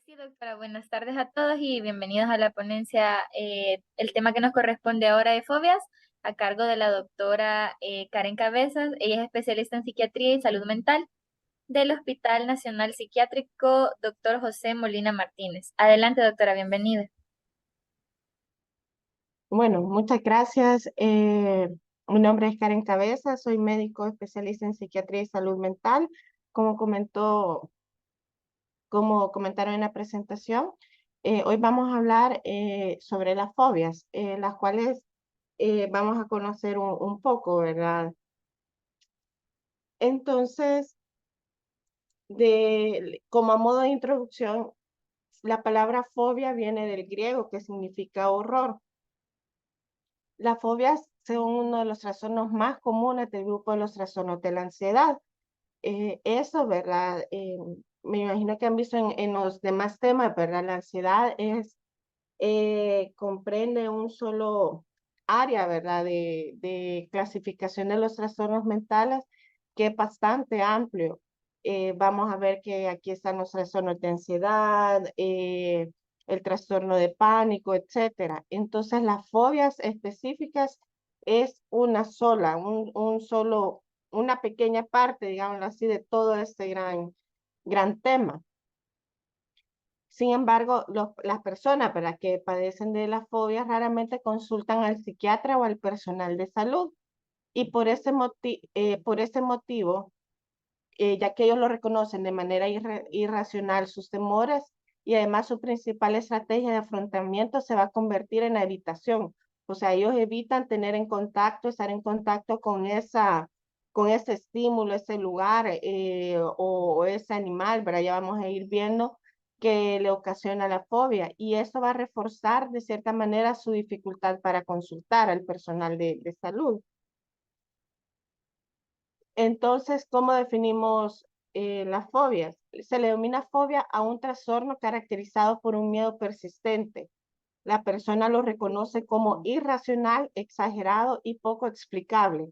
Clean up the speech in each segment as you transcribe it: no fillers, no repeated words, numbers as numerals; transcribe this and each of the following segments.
Sí, doctora, buenas tardes a todos y bienvenidos a la ponencia. El tema que nos corresponde ahora de fobias, a cargo de la doctora Karen Cabezas. Ella es especialista en psiquiatría y salud mental del Hospital Nacional Psiquiátrico Dr. José Molina Martínez. Adelante, doctora, bienvenida. Bueno, muchas gracias. Mi nombre es Karen Cabeza, soy médico especialista en psiquiatría y salud mental. Como comentó, como comentaron en la presentación, hoy vamos a hablar sobre las fobias, las cuales vamos a conocer un poco, ¿verdad? Entonces, como a modo de introducción, la palabra fobia viene del griego, que significa horror. Las fobias son uno de los trastornos más comunes del grupo de los trastornos de la ansiedad. Eso, ¿verdad? Me imagino que han visto en los demás temas, ¿verdad? La ansiedad comprende un solo área, ¿verdad? De clasificación de los trastornos mentales que es bastante amplio. Vamos a ver que aquí están los trastornos de ansiedad, el trastorno de pánico, etcétera. Entonces, las fobias específicas es una sola, una pequeña parte, digámoslo así, de todo este gran tema. Sin embargo, las personas para que padecen de la fobia raramente consultan al psiquiatra o al personal de salud. Y por ese motivo, ya que ellos lo reconocen de manera irracional sus temores y además su principal estrategia de afrontamiento se va a convertir en la evitación. O sea, ellos evitan estar en contacto con ese estímulo, ese lugar o ese animal, ¿verdad? Ya vamos a ir viendo que le ocasiona la fobia y eso va a reforzar de cierta manera su dificultad para consultar al personal de salud. Entonces, ¿cómo definimos las fobias? Se le denomina fobia a un trastorno caracterizado por un miedo persistente. La persona lo reconoce como irracional, exagerado y poco explicable,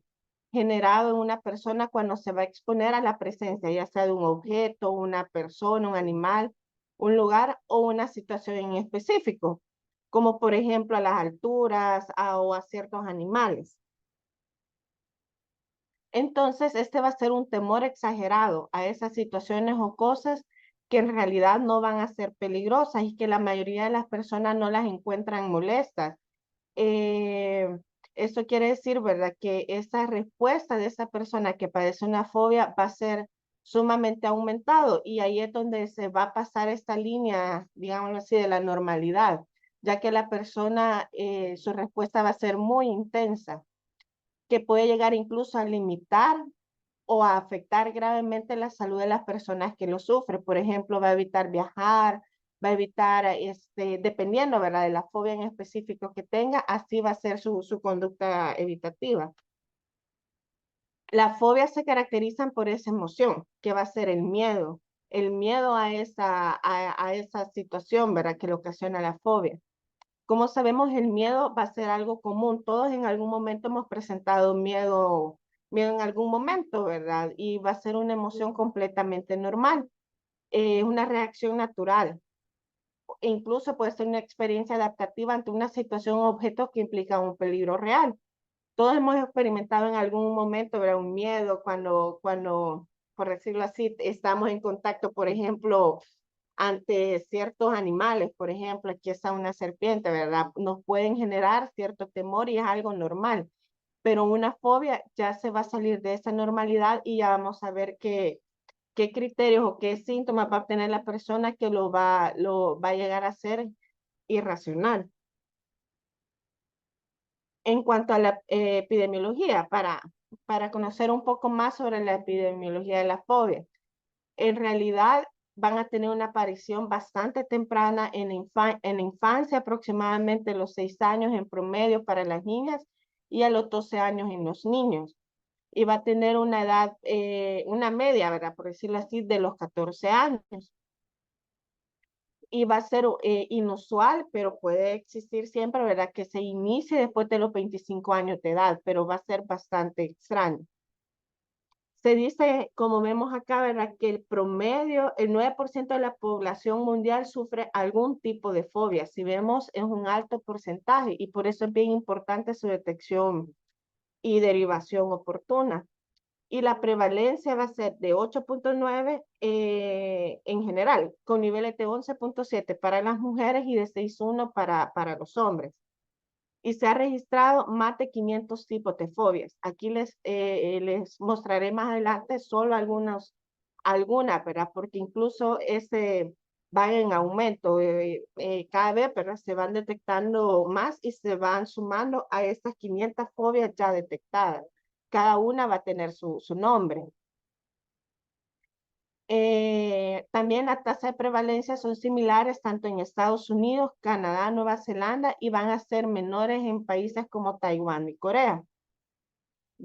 generado en una persona cuando se va a exponer a la presencia, ya sea de un objeto, una persona, un animal, un lugar o una situación en específico, como por ejemplo a las alturas o a ciertos animales. Entonces, este va a ser un temor exagerado a esas situaciones o cosas que en realidad no van a ser peligrosas y que la mayoría de las personas no las encuentran molestas. Eh, Esto quiere decir, ¿verdad?, que esa respuesta de esa persona que padece una fobia va a ser sumamente aumentado y ahí es donde se va a pasar esta línea, digámoslo así, de la normalidad, ya que la persona, su respuesta va a ser muy intensa que puede llegar incluso a limitar o a afectar gravemente la salud de las personas que lo sufren. Por ejemplo, va a evitar viajar, va a evitar, dependiendo, ¿verdad?, de la fobia en específico que tenga, así va a ser su conducta evitativa. Las fobias se caracterizan por esa emoción, que va a ser el miedo a esa situación, ¿verdad?, que le ocasiona la fobia. Como sabemos, el miedo va a ser algo común. Todos en algún momento hemos presentado miedo en algún momento, ¿verdad? Y va a ser una emoción completamente normal. Es una reacción natural. E incluso puede ser una experiencia adaptativa ante una situación o objeto que implica un peligro real. Todos hemos experimentado en algún momento, ¿verdad?, un miedo por decirlo así, estamos en contacto, por ejemplo, ante ciertos animales, por ejemplo, aquí está una serpiente, ¿verdad? Nos pueden generar cierto temor y es algo normal, pero una fobia ya se va a salir de esa normalidad y ya vamos a ver qué criterios o qué síntomas va a obtener la persona que lo va a llegar a ser irracional. En cuanto a la epidemiología, para conocer un poco más sobre la epidemiología de la fobia, en realidad van a tener una aparición bastante temprana en la infancia, aproximadamente los 6 años en promedio para las niñas y a los 12 años en los niños. Y va a tener una edad, una media, ¿verdad? Por decirlo así, de los 14 años. Y va a ser inusual, pero puede existir siempre, ¿verdad? Que se inicie después de los 25 años de edad, pero va a ser bastante extraño. Se dice, como vemos acá, ¿verdad?, que el promedio, el 9% de la población mundial sufre algún tipo de fobia. Si vemos, es un alto porcentaje y por eso es bien importante su detección y derivación oportuna. Y la prevalencia va a ser de 8.9 en general, con niveles de 11.7 para las mujeres y de 6.1 para los hombres. Y se ha registrado más de 500 tipos de fobias. Aquí les mostraré más adelante solo algunas, ¿verdad? Porque incluso ese va en aumento. Cada vez, ¿verdad?, se van detectando más y se van sumando a estas 500 fobias ya detectadas. Cada una va a tener su nombre. También la tasa de prevalencia son similares tanto en Estados Unidos, Canadá, Nueva Zelanda y van a ser menores en países como Taiwán y Corea.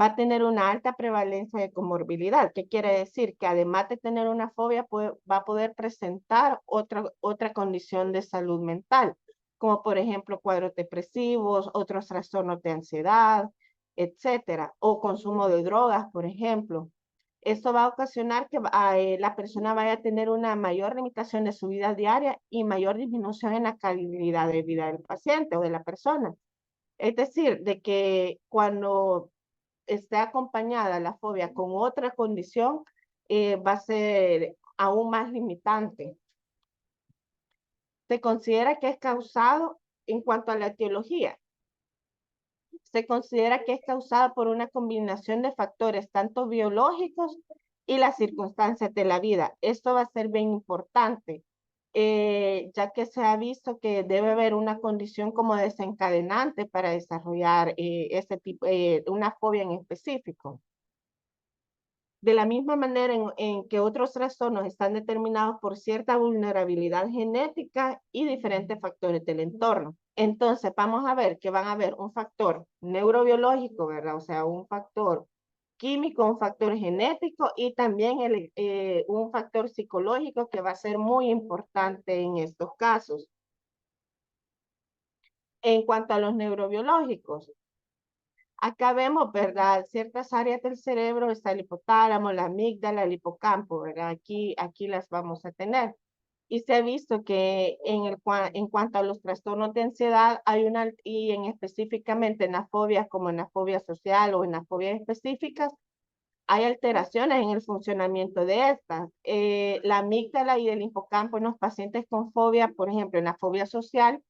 Va a tener una alta prevalencia de comorbilidad. ¿Qué quiere decir? Que además de tener una fobia, va a poder presentar otra condición de salud mental, como por ejemplo cuadros depresivos, otros trastornos de ansiedad, etcétera, o consumo de drogas, por ejemplo. Esto va a ocasionar que la persona vaya a tener una mayor limitación de su vida diaria y mayor disminución en la calidad de vida del paciente o de la persona. Es decir, de que cuando esté acompañada la fobia con otra condición, va a ser aún más limitante. Se considera que es causado, en cuanto a la etiología, se considera que es causada por una combinación de factores, tanto biológicos y las circunstancias de la vida. Esto va a ser bien importante, ya que se ha visto que debe haber una condición como desencadenante para desarrollar ese tipo, una fobia en específico. De la misma manera en que otros trastornos están determinados por cierta vulnerabilidad genética y diferentes factores del entorno. Entonces, vamos a ver que van a haber un factor neurobiológico, ¿verdad? O sea, un factor químico, un factor genético y también un factor psicológico que va a ser muy importante en estos casos. En cuanto a los neurobiológicos, acá vemos, ¿verdad?, ciertas áreas del cerebro, está el hipotálamo, la amígdala, el hipocampo, ¿verdad? Aquí las vamos a tener. Y se ha visto que en cuanto a los trastornos de ansiedad, y específicamente en las fobias, como en la fobia social o en las fobias específicas, hay alteraciones en el funcionamiento de estas. La amígdala y el hipocampo en los pacientes con fobia, por ejemplo, en la fobia social,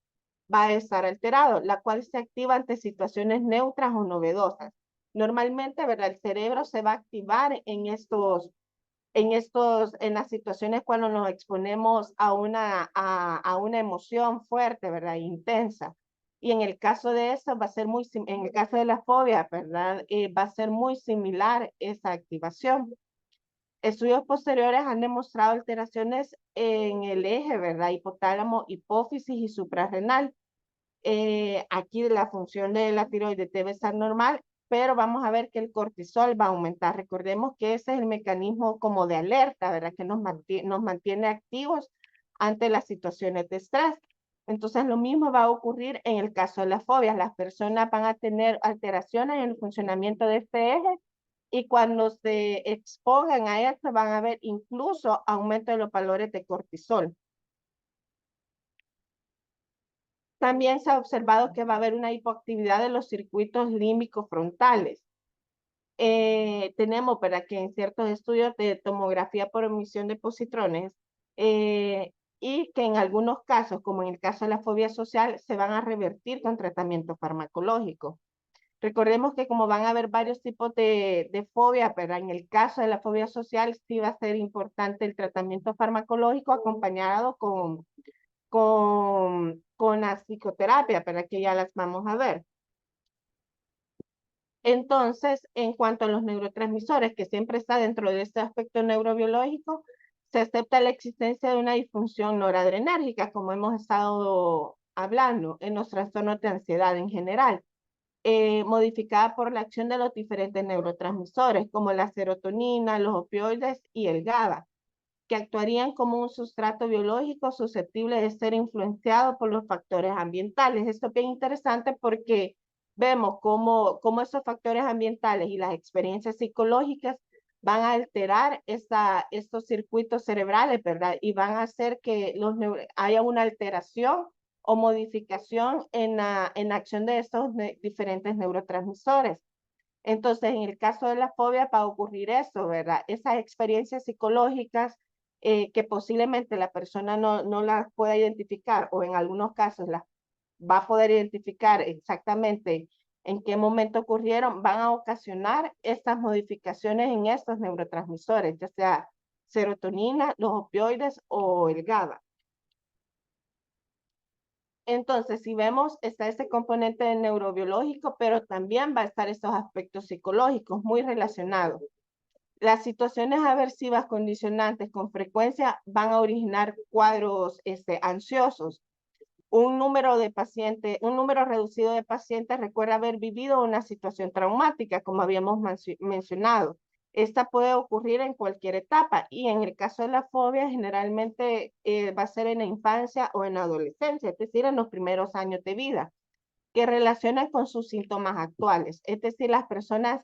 va a estar alterado, la cual se activa ante situaciones neutras o novedosas. Normalmente, ¿verdad?, el cerebro se va a activar en las situaciones cuando nos exponemos a una emoción fuerte, ¿verdad?, intensa. Y en el caso de eso va a ser en el caso de la fobia, ¿verdad?, va a ser muy similar esa activación. Estudios posteriores han demostrado alteraciones en el eje, ¿verdad?, hipotálamo, hipófisis y suprarrenal. Aquí la función de la tiroides debe estar normal, pero vamos a ver que el cortisol va a aumentar. Recordemos que ese es el mecanismo como de alerta, ¿verdad?, que nos mantiene activos ante las situaciones de estrés. Entonces, lo mismo va a ocurrir en el caso de las fobias. Las personas van a tener alteraciones en el funcionamiento de este eje y cuando se expongan a esto van a ver incluso aumento de los valores de cortisol. También se ha observado que va a haber una hipoactividad de los circuitos límbicos frontales. Tenemos, ¿verdad?, que en ciertos estudios de tomografía por emisión de positrones, y que en algunos casos, como en el caso de la fobia social, se van a revertir con tratamiento farmacológico. Recordemos que como van a haber varios tipos de fobia, pero en el caso de la fobia social sí va a ser importante el tratamiento farmacológico acompañado con la psicoterapia, para que ya las vamos a ver. Entonces, en cuanto a los neurotransmisores, que siempre está dentro de este aspecto neurobiológico, se acepta la existencia de una disfunción noradrenérgica, como hemos estado hablando, en los trastornos de ansiedad en general, modificada por la acción de los diferentes neurotransmisores, como la serotonina, los opioides y el GABA, que actuarían como un sustrato biológico susceptible de ser influenciado por los factores ambientales. Esto es bien interesante porque vemos cómo esos factores ambientales y las experiencias psicológicas van a alterar estos circuitos cerebrales, ¿verdad? Y van a hacer que haya una alteración o modificación en la acción de estos diferentes neurotransmisores. Entonces, en el caso de la fobia va a ocurrir eso, ¿verdad? Esas experiencias psicológicas que posiblemente la persona no las pueda identificar o en algunos casos las va a poder identificar exactamente en qué momento ocurrieron, van a ocasionar estas modificaciones en estos neurotransmisores, ya sea serotonina, los opioides o el GABA. Entonces, si vemos, está ese componente neurobiológico, pero también va a estar estos aspectos psicológicos muy relacionados. Las situaciones aversivas condicionantes con frecuencia van a originar cuadros ansiosos. Un número reducido de pacientes recuerda haber vivido una situación traumática, como habíamos mencionado. Esta puede ocurrir en cualquier etapa y en el caso de la fobia generalmente va a ser en la infancia o en la adolescencia, es decir, en los primeros años de vida, que relacionan con sus síntomas actuales. Es decir, las personas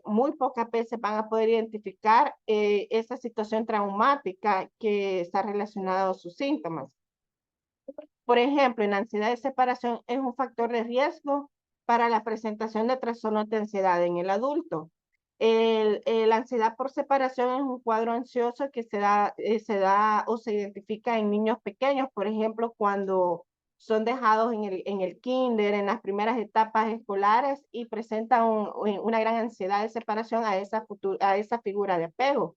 muy pocas veces van a poder identificar esa situación traumática que está relacionada a sus síntomas. Por ejemplo, en ansiedad de separación es un factor de riesgo para la presentación de trastornos de ansiedad en el adulto. La ansiedad por separación es un cuadro ansioso que se da o se identifica en niños pequeños, por ejemplo, cuando son dejados en el kinder, en las primeras etapas escolares y presentan una gran ansiedad de separación a esa figura de apego.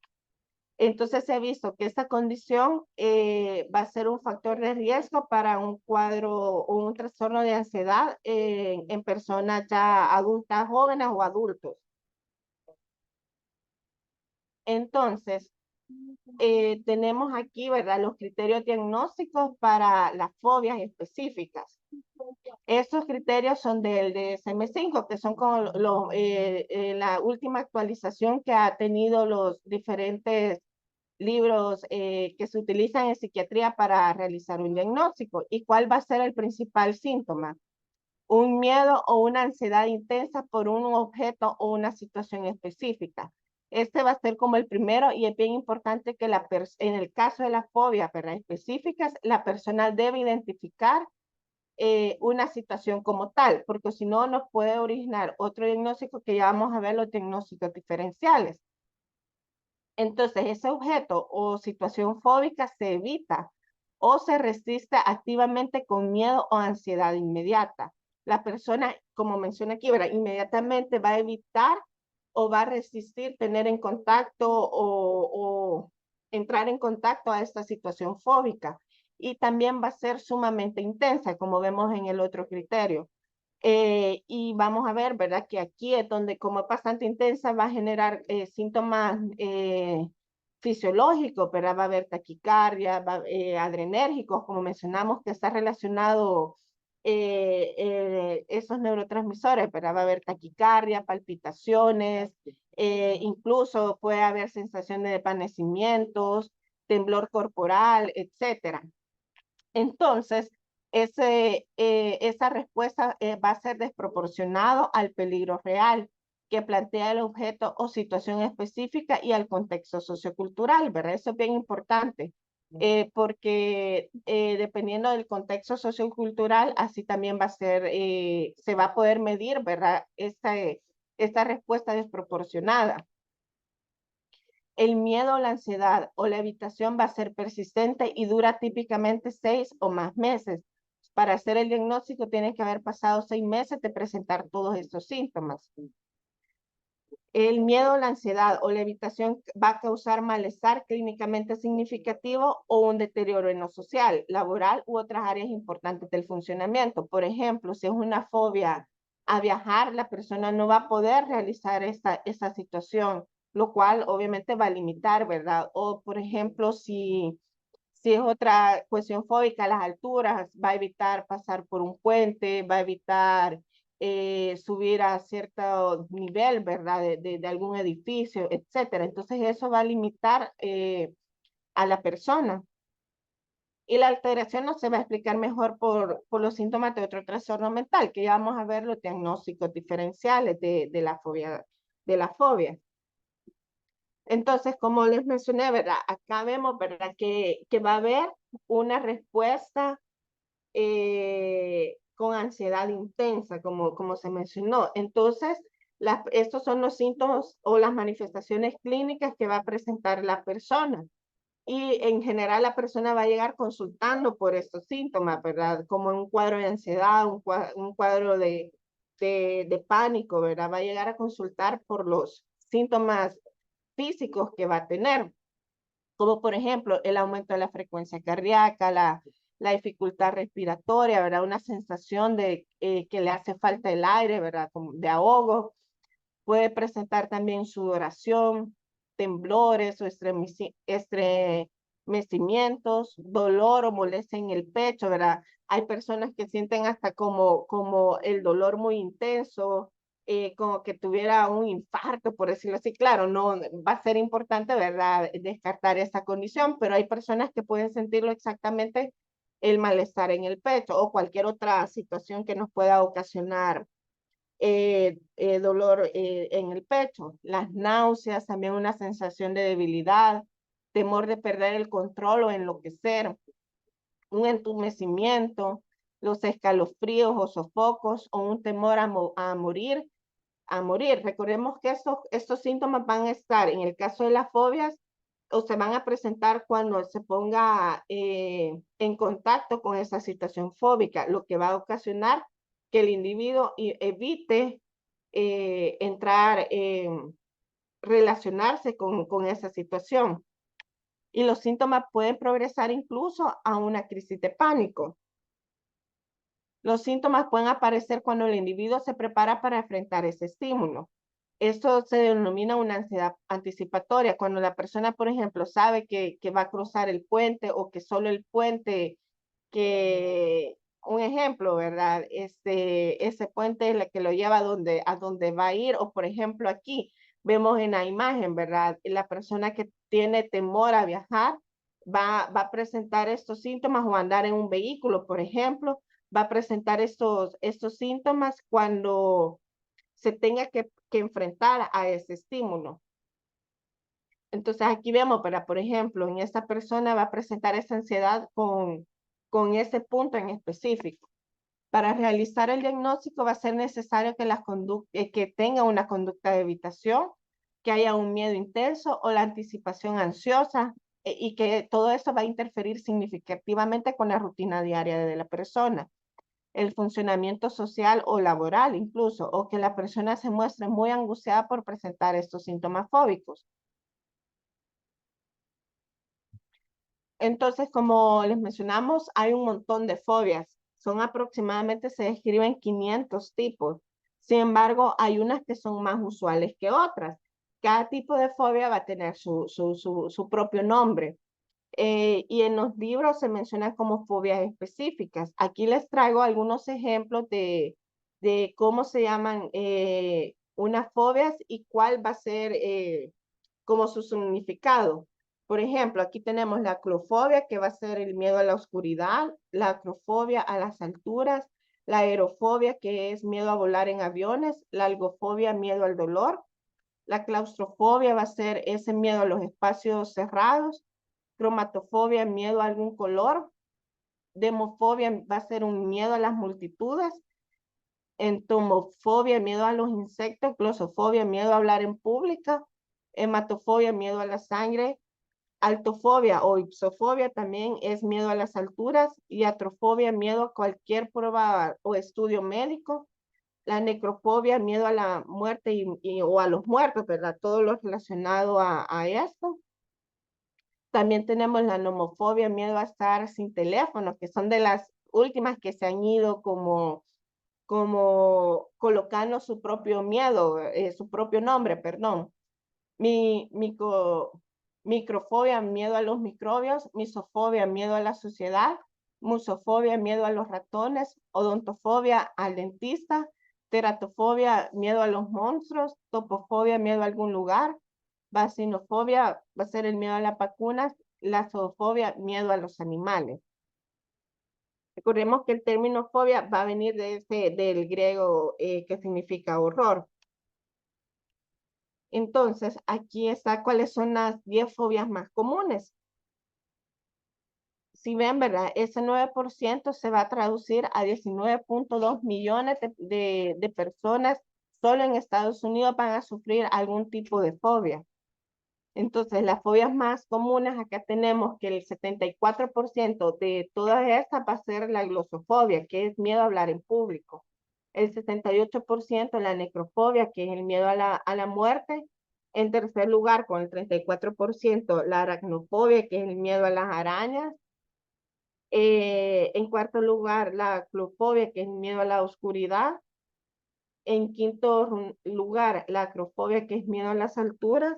Entonces se ha visto que esta condición va a ser un factor de riesgo para un cuadro o un trastorno de ansiedad en personas ya adultas, jóvenes o adultos. Entonces, tenemos aquí, ¿verdad?, los criterios diagnósticos para las fobias específicas. Estos criterios son del DSM-5, que son con la última actualización que ha tenido los diferentes libros que se utilizan en psiquiatría para realizar un diagnóstico. ¿Y cuál va a ser el principal síntoma? Un miedo o una ansiedad intensa por un objeto o una situación específica. Este va a ser como el primero y es bien importante que en el caso de las fobias específicas, la persona debe identificar una situación como tal, porque si no nos puede originar otro diagnóstico que ya vamos a ver los diagnósticos diferenciales. Entonces, ese objeto o situación fóbica se evita o se resiste activamente con miedo o ansiedad inmediata. La persona, como menciona aquí, ¿verdad?, inmediatamente va a evitar o va a resistir tener en contacto o entrar en contacto a esta situación fóbica. Y también va a ser sumamente intensa, como vemos en el otro criterio. Y vamos a ver, ¿verdad? Que aquí es donde, como es bastante intensa, va a generar síntomas fisiológicos, ¿verdad? Va a haber taquicardia, adrenérgicos, como mencionamos, que está relacionado esos neurotransmisores, ¿verdad? Va a haber taquicardia, palpitaciones, incluso puede haber sensación de desvanecimientos, temblor corporal, etcétera. Entonces, esa respuesta va a ser desproporcionado al peligro real que plantea el objeto o situación específica y al contexto sociocultural, ¿verdad? Eso es bien importante, porque dependiendo del contexto sociocultural, así también va a ser, se va a poder medir, ¿verdad? Esta respuesta desproporcionada. El miedo, la ansiedad o la evitación va a ser persistente y dura típicamente 6 o más meses. Para hacer el diagnóstico tiene que haber pasado 6 meses de presentar todos estos síntomas. El miedo, la ansiedad o la evitación va a causar malestar clínicamente significativo o un deterioro en lo social, laboral u otras áreas importantes del funcionamiento. Por ejemplo, si es una fobia a viajar, la persona no va a poder realizar esa situación, lo cual obviamente va a limitar, ¿verdad? O, por ejemplo, si es otra cuestión fóbica a las alturas, va a evitar pasar por un puente, va a evitar subir a cierto nivel, ¿verdad? De algún edificio, etcétera. Entonces eso va a limitar a la persona. Y la alteración no se va a explicar mejor por los síntomas de otro trastorno mental, que ya vamos a ver los diagnósticos diferenciales de la fobia. Entonces, como les mencioné, ¿verdad? Acá vemos, ¿verdad? Que va a haber una respuesta con ansiedad intensa, como se mencionó. Entonces, estos son los síntomas o las manifestaciones clínicas que va a presentar la persona. Y en general la persona va a llegar consultando por estos síntomas, ¿verdad? Como un cuadro de ansiedad, un cuadro de pánico, ¿verdad? Va a llegar a consultar por los síntomas físicos que va a tener, como por ejemplo el aumento de la frecuencia cardíaca, la dificultad respiratoria, ¿verdad? Una sensación de que le hace falta el aire, ¿verdad? Como de ahogo. Puede presentar también sudoración, temblores o estremecimientos, dolor o molestia en el pecho, ¿verdad? Hay personas que sienten hasta como el dolor muy intenso, como que tuviera un infarto, por decirlo así. Claro, no va a ser importante, ¿verdad? Descartar esa condición, pero hay personas que pueden sentirlo exactamente el malestar en el pecho o cualquier otra situación que nos pueda ocasionar dolor en el pecho, las náuseas, también una sensación de debilidad, temor de perder el control o enloquecer, un entumecimiento, los escalofríos o sofocos o un temor a morir, a morir. Recordemos que estos síntomas van a estar, en el caso de las fobias, o se van a presentar cuando se ponga en contacto con esa situación fóbica, lo que va a ocasionar que el individuo evite entrar, relacionarse con esa situación. Y los síntomas pueden progresar incluso a una crisis de pánico. Los síntomas pueden aparecer cuando el individuo se prepara para enfrentar ese estímulo. Esto se denomina una ansiedad anticipatoria, cuando la persona, por ejemplo, sabe que va a cruzar el puente o que solo el puente, que un ejemplo, ¿verdad? Ese puente es el que lo lleva a donde va a ir, o por ejemplo aquí vemos en la imagen, ¿verdad? La persona que tiene temor a viajar va a presentar estos síntomas o andar en un vehículo, por ejemplo, va a presentar estos síntomas cuando se tenga que enfrentar a ese estímulo. Entonces aquí vemos, para, por ejemplo, en esta persona va a presentar esa ansiedad con ese punto en específico. Para realizar el diagnóstico va a ser necesario que tenga una conducta de evitación, que haya un miedo intenso o la anticipación ansiosa y que todo esto va a interferir significativamente con la rutina diaria de la persona, el funcionamiento social o laboral incluso, o que la persona se muestre muy angustiada por presentar estos síntomas fóbicos. Entonces, como les mencionamos, hay un montón de fobias. Son aproximadamente, se describen 500 tipos. Sin embargo, hay unas que son más usuales que otras. Cada tipo de fobia va a tener su propio nombre. Y en los libros se mencionan como fobias específicas. Aquí les traigo algunos ejemplos de cómo se llaman unas fobias y cuál va a ser como su significado. Por ejemplo, aquí tenemos la acrofobia, que va a ser el miedo a la oscuridad, la acrofobia a las alturas, la aerofobia, que es miedo a volar en aviones, la algofobia, miedo al dolor, la claustrofobia va a ser ese miedo a los espacios cerrados, cromatofobia, miedo a algún color, demofobia va a ser un miedo a las multitudes, entomofobia, miedo a los insectos, glosofobia, miedo a hablar en público, hematofobia, miedo a la sangre, altofobia o ipsofobia también es miedo a las alturas, y atrofobia, miedo a cualquier prueba o estudio médico, la necrofobia, miedo a la muerte o a los muertos, ¿verdad? Todo lo relacionado a esto. También tenemos la nomofobia, miedo a estar sin teléfono, que son de las últimas que se han ido como colocando su propio miedo, su propio nombre, perdón. Mi, mico, Microfobia, miedo a los microbios, misofobia, miedo a la suciedad, musofobia, miedo a los ratones, odontofobia al dentista, teratofobia, miedo a los monstruos, topofobia, miedo a algún lugar, vacinofobia va a ser el miedo a las vacunas, la zoofobia, miedo a los animales. Recordemos que el término fobia va a venir del griego que significa horror. Entonces, aquí está cuáles son las 10 fobias más comunes. Si ven, ¿verdad? Ese 9% se va a traducir a 19.2 millones de personas solo en Estados Unidos van a sufrir algún tipo de fobia. Entonces, las fobias más comunes, acá tenemos que el 74% de todas estas va a ser la glosofobia, que es miedo a hablar en público. El 68% la necrofobia, que es el miedo a la muerte. En tercer lugar, con el 34%, la aracnofobia, que es el miedo a las arañas. En cuarto lugar, la clofobia, que es el miedo a la oscuridad. En quinto lugar, la acrofobia, que es miedo a las alturas.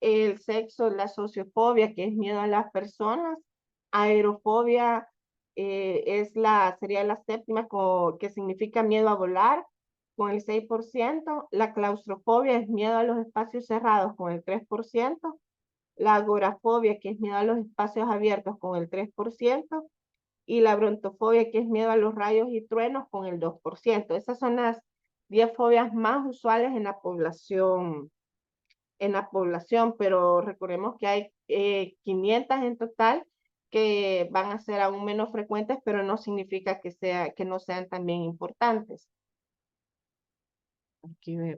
El sexo, la sociofobia, que es miedo a las personas. Aerofobia sería la séptima, que significa miedo a volar, con el 6%. La claustrofobia es miedo a los espacios cerrados, con el 3%. La agorafobia, que es miedo a los espacios abiertos, con el 3%. Y la brontofobia, que es miedo a los rayos y truenos, con el 2%. Esas son las 10 fobias más usuales en la población, pero recordemos que hay 500 en total que van a ser aún menos frecuentes, pero no significa que no sean también importantes.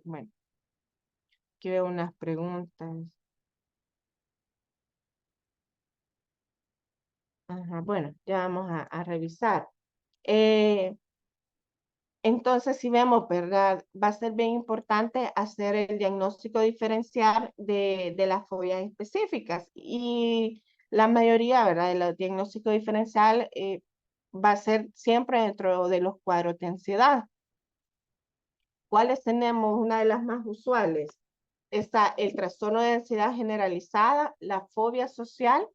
Bueno, aquí veo unas preguntas. Ajá, bueno, ya vamos a revisar. Eh, Entonces, si vemos, ¿verdad? Va a ser bien importante hacer el diagnóstico diferencial de las fobias específicas. Y la mayoría, ¿verdad? De los diagnósticos diferencial va a ser siempre dentro de los cuadros de ansiedad. ¿Cuáles tenemos? Una de las más usuales. Está el trastorno de ansiedad generalizada, la fobia social,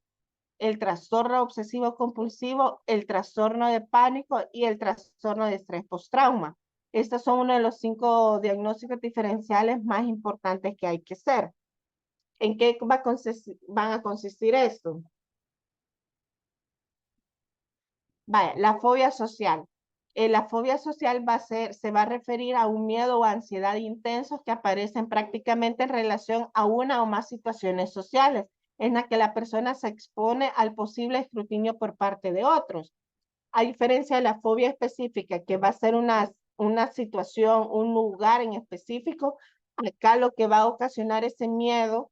el trastorno obsesivo compulsivo, el trastorno de pánico y el trastorno de estrés postrauma. Estos son uno de los 5 diagnósticos diferenciales más importantes que hay que hacer. ¿En qué van a consistir esto? Vaya, la fobia social. La fobia social se va a referir a un miedo o ansiedad intensos que aparecen prácticamente en relación a una o más situaciones sociales, en la que la persona se expone al posible escrutinio por parte de otros. A diferencia de la fobia específica, que va a ser una situación, un lugar en específico, acá lo que va a ocasionar ese miedo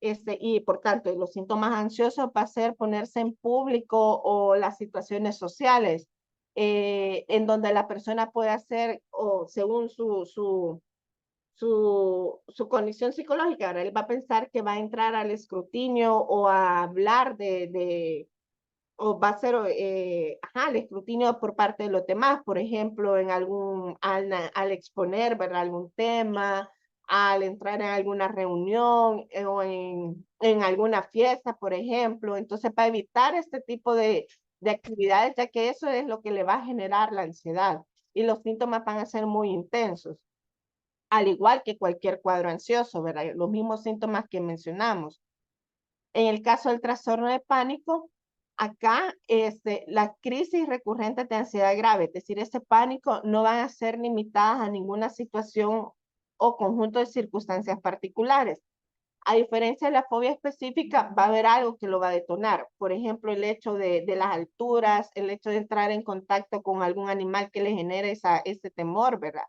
y por tanto los síntomas ansiosos va a ser ponerse en público o las situaciones sociales en donde la persona puede hacer o según su condición psicológica, ahora él va a pensar que va a entrar al escrutinio o a hablar o va a ser el escrutinio por parte de los demás, por ejemplo, al exponer, ¿verdad? Algún tema, al entrar en alguna reunión o en alguna fiesta, por ejemplo. Entonces, para evitar este tipo de actividades, ya que eso es lo que le va a generar la ansiedad y los síntomas van a ser muy intensos, al igual que cualquier cuadro ansioso, ¿verdad? Los mismos síntomas que mencionamos. En el caso del trastorno de pánico, acá las crisis recurrentes de ansiedad grave, es decir, ese pánico no van a ser limitadas a ninguna situación o conjunto de circunstancias particulares. A diferencia de la fobia específica, va a haber algo que lo va a detonar. Por ejemplo, el hecho de las alturas, el hecho de entrar en contacto con algún animal que le genere ese temor, ¿verdad?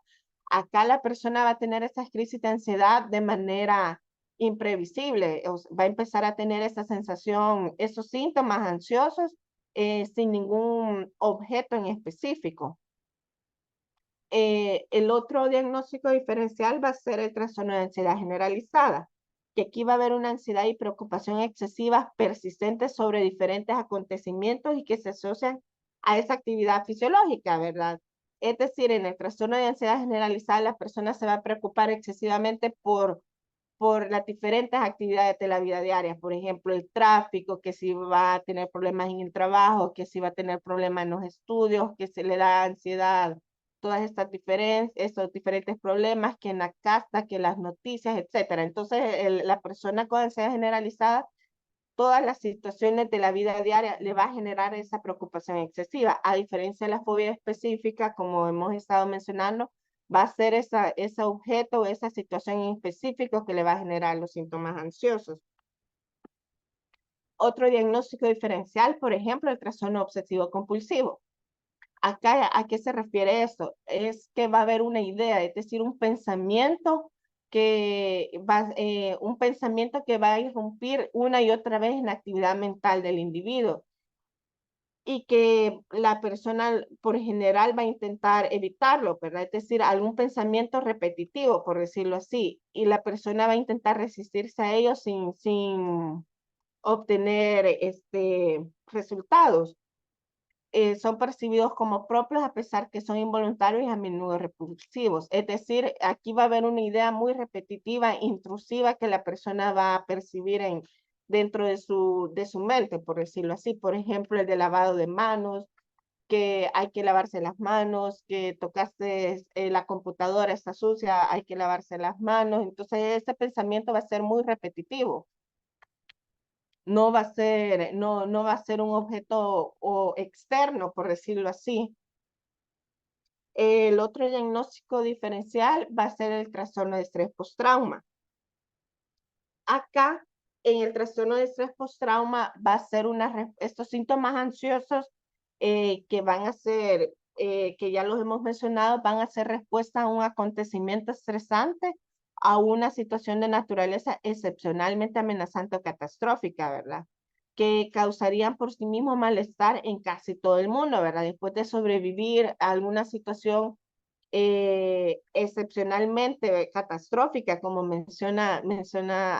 Acá la persona va a tener esas crisis de ansiedad de manera imprevisible, va a empezar a tener esa sensación, esos síntomas ansiosos sin ningún objeto en específico. El otro diagnóstico diferencial va a ser el trastorno de ansiedad generalizada, que aquí va a haber una ansiedad y preocupación excesivas persistentes sobre diferentes acontecimientos y que se asocian a esa actividad fisiológica, ¿verdad? Es decir, en el trastorno de ansiedad generalizada, la persona se va a preocupar excesivamente por las diferentes actividades de la vida diaria, por ejemplo, el tráfico, que si va a tener problemas en el trabajo, que si va a tener problemas en los estudios, que se le da ansiedad, todas estas estos diferentes problemas, que en la casa, que las noticias, etcétera. Entonces, la persona con ansiedad generalizada, todas las situaciones de la vida diaria le va a generar esa preocupación excesiva, a diferencia de la fobia específica, como hemos estado mencionando, va a ser ese objeto, esa situación en específico que le va a generar los síntomas ansiosos. Otro diagnóstico diferencial, por ejemplo, el trastorno obsesivo compulsivo. Acá, ¿a qué se refiere esto? Es que va a haber una idea, es decir, un pensamiento un pensamiento que va a irrumpir una y otra vez en la actividad mental del individuo y que la persona por general va a intentar evitarlo, ¿verdad? Es decir, algún pensamiento repetitivo, por decirlo así, y la persona va a intentar resistirse a ello sin obtener resultados. Son percibidos como propios a pesar que son involuntarios y a menudo repulsivos. Es decir, aquí va a haber una idea muy repetitiva, intrusiva, que la persona va a percibir dentro de su mente, por decirlo así. Por ejemplo, el de lavado de manos, que hay que lavarse las manos, que tocaste la computadora, está sucia, hay que lavarse las manos. Entonces, ese pensamiento va a ser muy repetitivo. No va a ser, no va a ser un objeto o externo, por decirlo así. El otro diagnóstico diferencial va a ser el trastorno de estrés postrauma. Acá, en el trastorno de estrés postrauma, va a ser estos síntomas ansiosos que van a ser, que ya los hemos mencionado, van a ser respuesta a un acontecimiento estresante, a una situación de naturaleza excepcionalmente amenazante o catastrófica, ¿verdad? Que causarían por sí mismo malestar en casi todo el mundo, ¿verdad? Después de sobrevivir a alguna situación excepcionalmente catastrófica, como menciona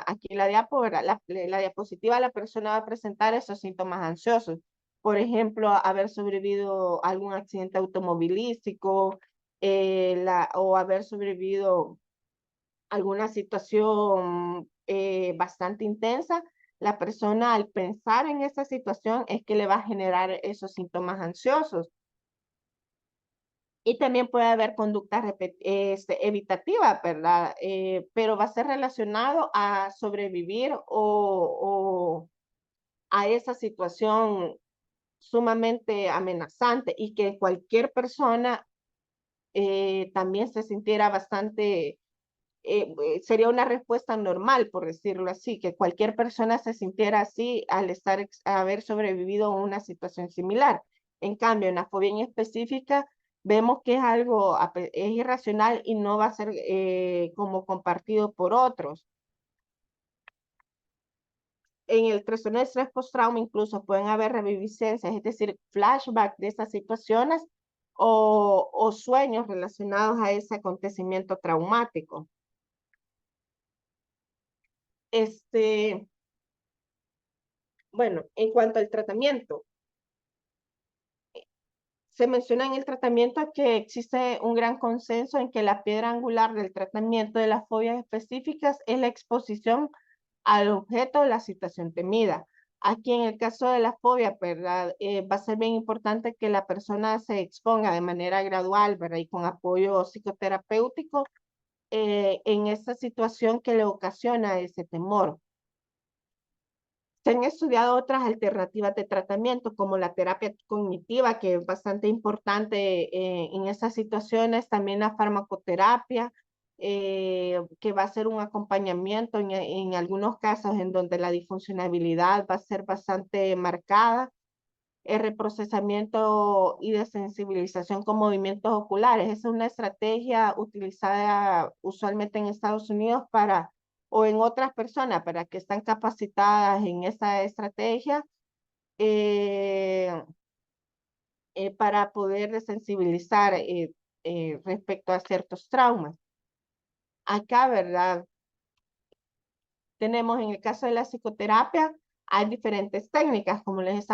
aquí la diapositiva, la diapositiva, la persona va a presentar esos síntomas ansiosos. Por ejemplo, haber sobrevivido a algún accidente automovilístico o haber sobrevivido a alguna situación bastante intensa. La persona al pensar en esa situación es que le va a generar esos síntomas ansiosos. Y también puede haber conductas evitativas, ¿verdad? Pero va a ser relacionado a sobrevivir o a esa situación sumamente amenazante y que cualquier persona también se sintiera bastante, sería una respuesta normal, por decirlo así, que cualquier persona se sintiera así al haber sobrevivido a una situación similar. En cambio, en la fobia en específica, vemos que es algo, es irracional y no va a ser como compartido por otros. En el trastorno de estrés postraumático incluso pueden haber reviviscencias, es decir, flashback de esas situaciones o sueños relacionados a ese acontecimiento traumático. Este, Bueno, en cuanto al tratamiento, se menciona en el tratamiento que existe un gran consenso en que la piedra angular del tratamiento de las fobias específicas es la exposición al objeto de la situación temida. Aquí en el caso de la fobia, ¿verdad? Va a ser bien importante que la persona se exponga de manera gradual, ¿verdad? Y con apoyo psicoterapéutico en esa situación que le ocasiona ese temor. Se han estudiado otras alternativas de tratamiento, como la terapia cognitiva, que es bastante importante en esas situaciones, también la farmacoterapia, que va a ser un acompañamiento en algunos casos en donde la disfuncionalidad va a ser bastante marcada, el reprocesamiento y desensibilización con movimientos oculares. Esa es una estrategia utilizada usualmente en Estados Unidos o en otras personas para que están capacitadas en esa estrategia eh, para poder desensibilizar respecto a ciertos traumas. Acá, ¿verdad? Tenemos en el caso de la psicoterapia, hay diferentes técnicas, como les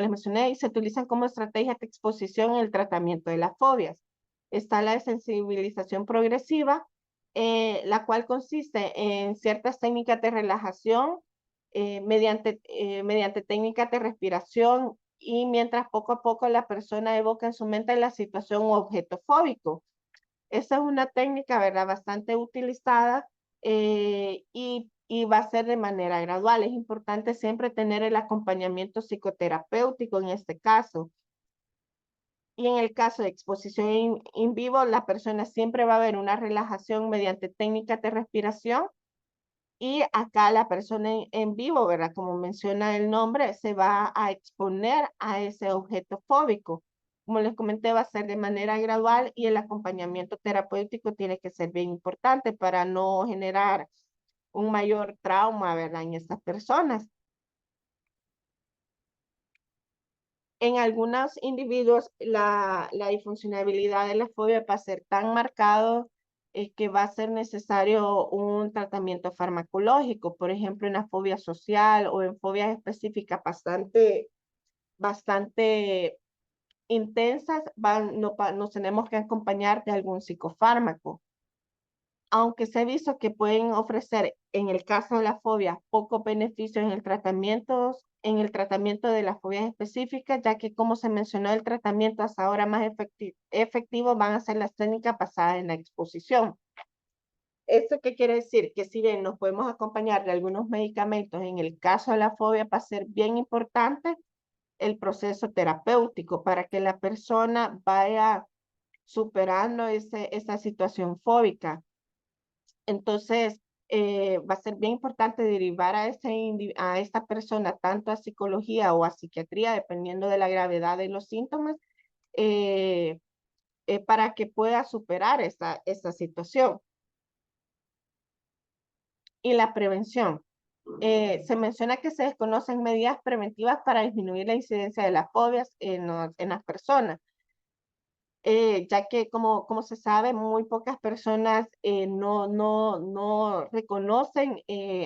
mencioné, y se utilizan como estrategia de exposición en el tratamiento de las fobias. Está la desensibilización progresiva, la cual consiste en ciertas técnicas de relajación mediante técnicas de respiración y mientras poco a poco la persona evoca en su mente la situación o objeto fóbico. Esa es una técnica, ¿verdad? Bastante utilizada y va a ser de manera gradual. Es importante siempre tener el acompañamiento psicoterapéutico en este caso. Y en el caso de exposición in vivo, la persona siempre va a ver una relajación mediante técnicas de respiración. Y acá la persona en vivo, ¿verdad? Como menciona el nombre, se va a exponer a ese objeto fóbico. Como les comenté, va a ser de manera gradual y el acompañamiento terapéutico tiene que ser bien importante para no generar un mayor trauma, ¿verdad? En estas personas. En algunos individuos la disfuncionalidad de la fobia va a ser tan marcado que va a ser necesario un tratamiento farmacológico, por ejemplo, en la fobia social o en fobias específicas bastante intensas, nos tenemos que acompañar de algún psicofármaco. Aunque se ha visto que pueden ofrecer, en el caso de la fobia, pocos beneficios en el tratamiento de las fobias específicas, ya que como se mencionó, el tratamiento hasta ahora más efectivo van a ser las técnicas basadas en la exposición. ¿Esto qué quiere decir? Que si bien nos podemos acompañar de algunos medicamentos, en el caso de la fobia va a ser bien importante el proceso terapéutico para que la persona vaya superando esa situación fóbica. Entonces, va a ser bien importante derivar a esta persona tanto a psicología o a psiquiatría, dependiendo de la gravedad de los síntomas, eh, para que pueda superar esta situación. Y la prevención. Se menciona que se desconocen medidas preventivas para disminuir la incidencia de las fobias en las personas. Ya que como se sabe, muy pocas personas no reconocen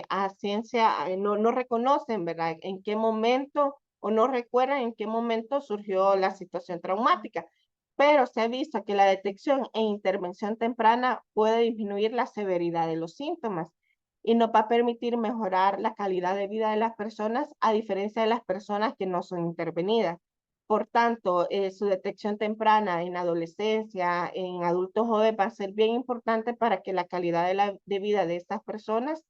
a ciencia, no reconocen, ¿verdad? En qué momento o no recuerdan en qué momento surgió la situación traumática. Pero se ha visto que la detección e intervención temprana puede disminuir la severidad de los síntomas y nos va a permitir mejorar la calidad de vida de las personas, a diferencia de las personas que no son intervenidas. Por tanto, su detección temprana en adolescencia, en adultos jóvenes, va a ser bien importante para que la calidad de vida de estas personas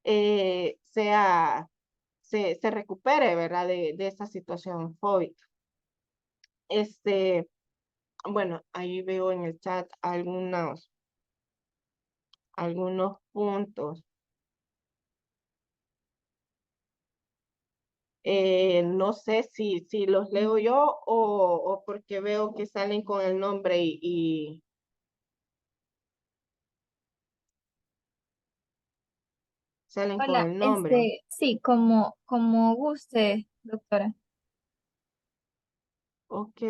eh, sea, se recupere, ¿verdad? De esta situación fóbica. Bueno, ahí veo en el chat algunos puntos. No sé si los leo yo o porque veo que salen con el nombre y salen con Hola, el nombre. sí, como guste, doctora. Ok,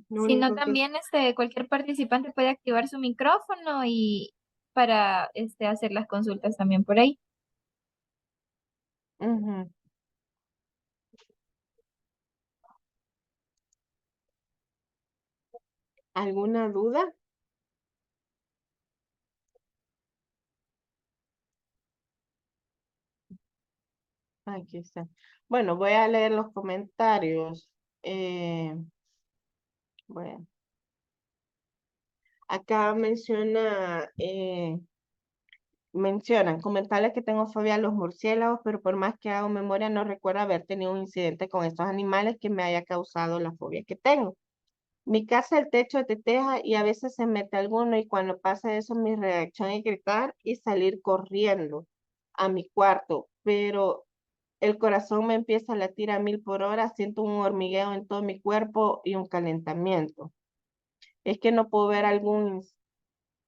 lo Si no, único que... también cualquier participante puede activar su micrófono y para hacer las consultas también por ahí. Ujú. ¿Alguna duda? Aquí está. Bueno, voy a leer los comentarios. Bueno, acá mencionan, comentarles que tengo fobia a los murciélagos, pero por más que hago memoria, no recuerdo haber tenido un incidente con estos animales que me haya causado la fobia que tengo. Mi casa, el techo es de teja y a veces se mete alguno y cuando pasa eso mi reacción es gritar y salir corriendo a mi cuarto, pero el corazón me empieza a latir a 1000 por hora, siento un hormigueo en todo mi cuerpo y un calentamiento. Es que no puedo ver algún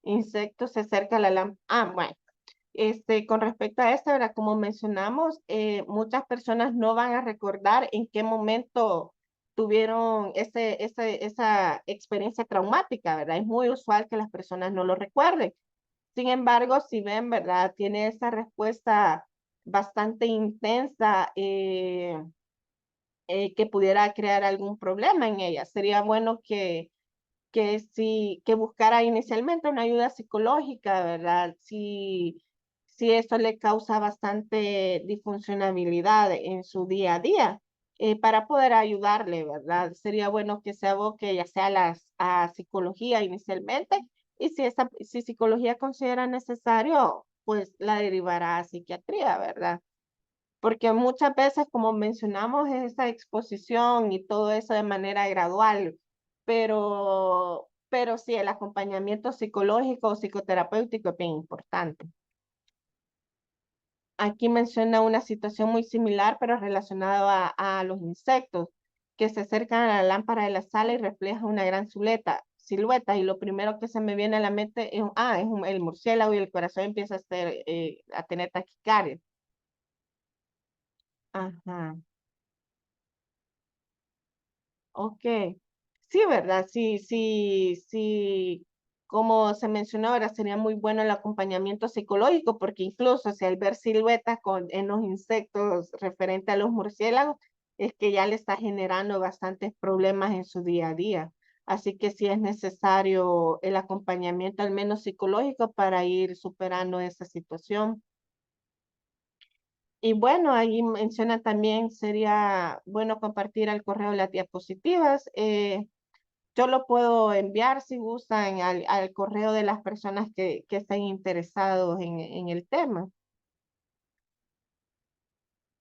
insecto se acerca a la lámpara. Ah, bueno. Con respecto a esto, ¿verdad? Como mencionamos, muchas personas no van a recordar en qué momento tuvieron esa experiencia traumática, ¿verdad? Es muy usual que las personas no lo recuerden. Sin embargo, si ven, ¿verdad? Tiene esa respuesta bastante intensa que pudiera crear algún problema en ella. Sería bueno que buscara inicialmente una ayuda psicológica, ¿verdad? Si eso le causa bastante disfuncionalidad en su día a día, para poder ayudarle, ¿verdad? Sería bueno que se aboque ya sea a psicología inicialmente y si psicología considera necesario, pues la derivará a psiquiatría, ¿verdad? Porque muchas veces, como mencionamos, es esa exposición y todo eso de manera gradual. pero sí, el acompañamiento psicológico o psicoterapéutico es bien importante. Aquí menciona una situación muy similar, pero relacionada a los insectos, que se acercan a la lámpara de la sala y reflejan una gran silueta, y lo primero que se me viene a la mente es el murciélago y el corazón empieza a tener taquicardia. Ajá, ok. Sí, ¿verdad? Sí, sí, sí. Como se mencionó ahora, sería muy bueno el acompañamiento psicológico, porque incluso si al ver siluetas en los insectos referente a los murciélagos, es que ya le está generando bastantes problemas en su día a día. Así que sí es necesario el acompañamiento, al menos psicológico, para ir superando esa situación. Y bueno, ahí menciona también, sería bueno compartir al correo las diapositivas. Yo lo puedo enviar si gustan al correo de las personas que estén interesados en el tema.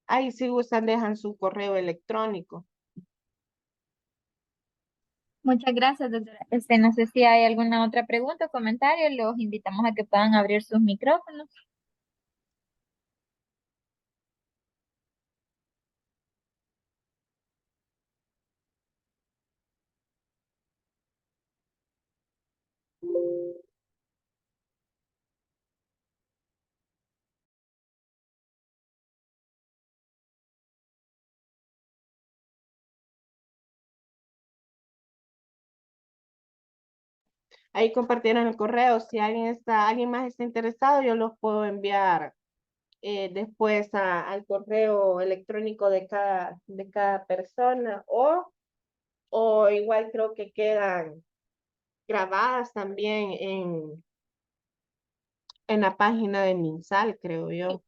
Ahí si gustan dejan su correo electrónico. Muchas gracias, doctora. No sé si hay alguna otra pregunta o comentario. Los invitamos a que puedan abrir sus micrófonos. Ahí compartieron el correo. Si alguien más está interesado, yo los puedo enviar después al correo electrónico de cada persona o igual creo que quedan grabadas también en la página de MinSal, creo Sí, yo.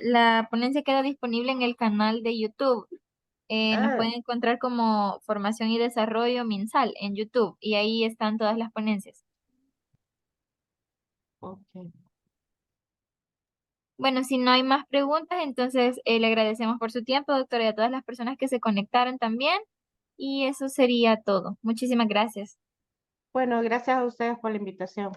la ponencia queda disponible en el canal de YouTube. Nos Ah, pueden encontrar como Formación y Desarrollo MinSal en YouTube y ahí están todas las ponencias. ok. Bueno, si no hay más preguntas, entonces le agradecemos por su tiempo, doctora, y a todas las personas que se conectaron también. Y eso sería todo. Muchísimas gracias. Bueno, gracias a ustedes por la invitación.